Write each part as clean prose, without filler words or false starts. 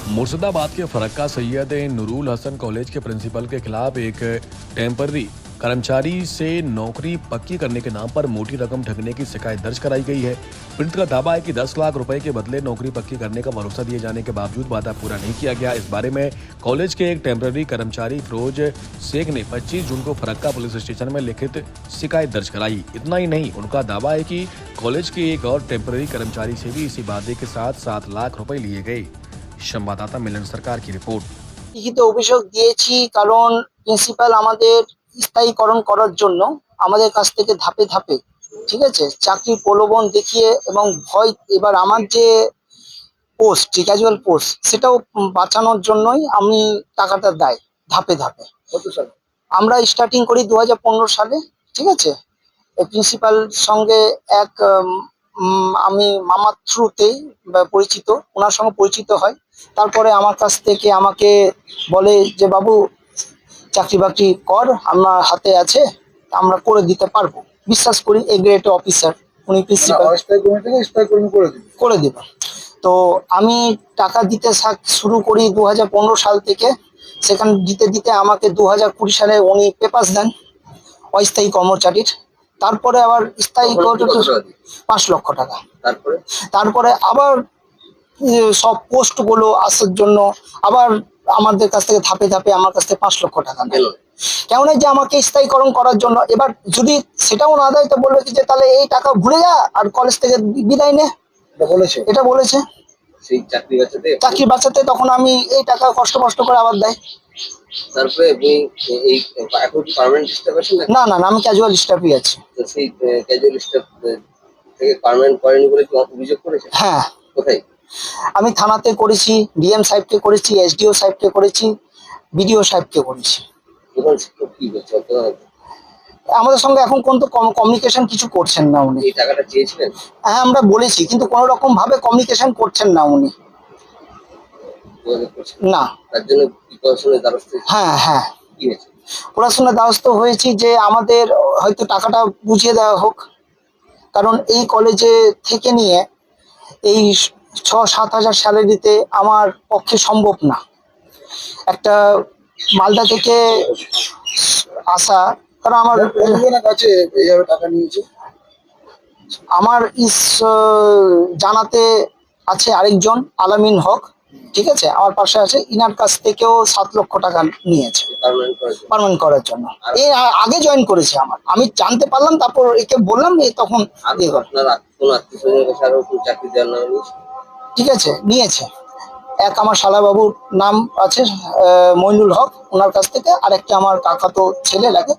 मुर्शिदाबाद के फरक्का सैयद नूरुल हसन कॉलेज के प्रिंसिपल के खिलाफ एक टेम्पररी कर्मचारी से नौकरी पक्की करने के नाम पर मोटी रकम ठगने की शिकायत दर्ज कराई गई है। पीड़ित का दावा है कि 10 लाख रुपए के बदले नौकरी पक्की करने का भरोसा दिए जाने के बावजूद वादा पूरा नहीं किया गया। इस बारे में कॉलेज के एक टेम्पररी कर्मचारी फिरोज शेख ने 25 जून को फरक्का पुलिस स्टेशन में लिखित शिकायत दर्ज कराई। इतना ही नहीं, उनका दावा है कि कॉलेज के एक और टेम्पररी कर्मचारी से भी इसी वादे के साथ 7 लाख रुपए लिए गए। संवाददाता मिलन सरकार की रिपोर्ट। লিখিত অভিযোগ দিয়েছি কারণ প্রিন্সিপাল আমাদের স্থায়ীকরণ করার জন্য আমাদের কাছ থেকে ধাপে ধাপে ঠিক আছে চাকরির প্রলোভন দেখিয়ে এবং ভয় এবার আমার যে পোস্ট ক্যাজুয়াল পোস্ট সেটাও বাঁচানোর জন্যই আমি টাকাটা দেয় ধাপে ধাপে। কত সালে আমরা স্টার্টিং করি 2015 সালে, ঠিক আছে। প্রিন্সিপাল সঙ্গে এক আমি মামার থ্রুতেই পরিচিত, ওনার সঙ্গে পরিচিত হয়। তারপরে আমার কাছ থেকে আমাকে বলে যে বাবু চাকরি বাকরি কর, আমার হাতে আছে, আমরা করে দিতে পারবো। বিশ্বাস করি এই গ্রেড অফিসার উনি প্রিন্সিপাল করে দেবেন। তো আমি টাকা দিতে শুরু করি 2015 সাল থেকে। সেখানে দিতে দিতে আমাকে 2020 সালে উনি পেপার দেন অস্থায়ী কর্মচারীর। তারপরে আবার স্থায়ী 5 লক্ষ টাকা। তারপরে আবার সব পোস্ট গুলো আসার জন্য আবার আমাদের কাছ থেকে ধাপে ধাপে আমার কাছ থেকে 5 লক্ষ টাকা নেয়। কেমন যে আমাকে স্থায়ীকরণ করার জন্য। এবার যদি সেটাও না দেয় তো বলবে কি যে তাহলে এই টাকা ভুলে যা আর কলেজ থেকে বিদায় নে, এটা বলেছে। সেই চাকরি বাঁচাতে তখন আমি এই টাকা কষ্ট করে আবার দেয়। তারপরে আপনি এই এখন কি পার্মানেন্ট স্টাফ আছেন? না না, আমি ক্যাজুয়াল স্টাফই আছি। তো সেই ক্যাজুয়াল স্টাফ থেকে পার্মানেন্ট করেনি বলে কি অভিযোগ করেছেন? হ্যাঁ, কোথায়? আমি থানাতে করেছি, ডিএম সাহেবকে করেছি, এসডিও সাহেবকে করেছি, বিডিও সাহেবকে করেছি। প্রধান শিক্ষক কি বলছে? আমাদের সঙ্গে এখন কোন তো কমিউনিকেশন কিছু করছেন না উনি। এই টাকাটা চেয়েছিলেন? হ্যাঁ, আমরা বলেছি কিন্তু কোনো রকম ভাবে কমিউনিকেশন করছেন না উনি। না, তার জন্য কি পড়াশোনার দ্বারস্থ? হ্যাঁ হ্যাঁ, কি হয়েছে? পড়াশোনার দ্বারস্থ হয়েছি যে আমাদের হয়তো টাকাটা বুঝিয়ে দেওয়া হোক, কারণ এই কলেজে থেকে নিয়ে এই 6-7 হাজার স্যালারিতে আমার পক্ষে সম্ভব না। একটা মালদা থেকে আসা, কারণ আমার কাছে এইভাবে টাকা নিয়েছে। আমার জানাতে আছে আরেকজন আলামিন হক, ঠিক আছে, আমার পাশে আছে, ইনার কাছ থেকেও 7 লক্ষ টাকা নিয়েছে পার্মানেন্ট করার জন্য। এই আগে জয়েন করেছে আমার, আমি জানতে পারলাম, তারপর একে বললাম, তখন ঠিক আছে নিয়েছে। এক আমার শালাবাবুর নাম আছে মইনুল হক, ওনার কাছ থেকে, আর একটা আমার কাকাতো ছেলে লাগে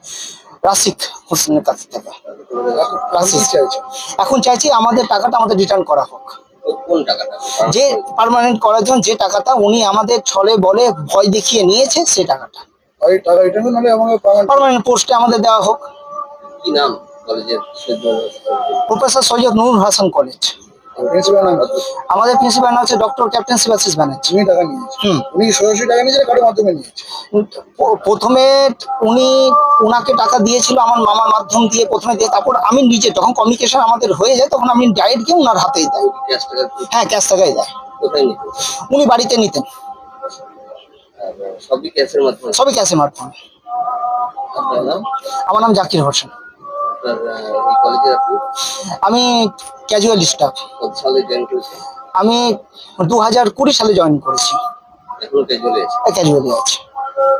রাসিক হোসেনের কাছ থেকে। এখন চাইছি আমাদের টাকাটা আমাদের রিটার্ন করা হোক। যে পার্মানেন্ট করার জন্য যে টাকাটা উনি আমাদের ছলে বলে ভয় দেখিয়ে নিয়েছে, সেই টাকাটা পার্মানেন্ট পোস্টে আমাদের দেওয়া হোক। কি নাম কলেজের? প্রফেসর সৈয়দ নূর হাসান কলেজ। আমাদের প্রিন্সিপাল নাম হচ্ছে ডক্টর ক্যাপ্টেন শিবাশিস ব্যানার্জি। উনি সরাসরি টাকা নিয়েছেন, কারোর মাধ্যমে নিয়েছে? প্রথমে উনাকে টাকা দিয়েছিল আমার মামার মাধ্যম দিয়ে, প্রথমে দিয়ে, তারপর আমি নিজে যখন কমিউনিকেশন আমাদের হয়ে যায় তখন আমি ডাইরেক্ট গিয়ে ওনার হাতেই দেয়। হ্যাঁ, ক্যাশ টাকাই দেয়। উনি বাড়িতে নিতেন। সবই ক্যাশের মাধ্যমে? সবই ক্যাশের মাধ্যমে। আমার নাম জাকির হোসেন। আমি ক্যাজুয়াল স্টাফ। আমি 2020 সালে জয়েন করেছি। এখনো ক্যাজুয়ালি আছে? ক্যাজুয়ালি আছে।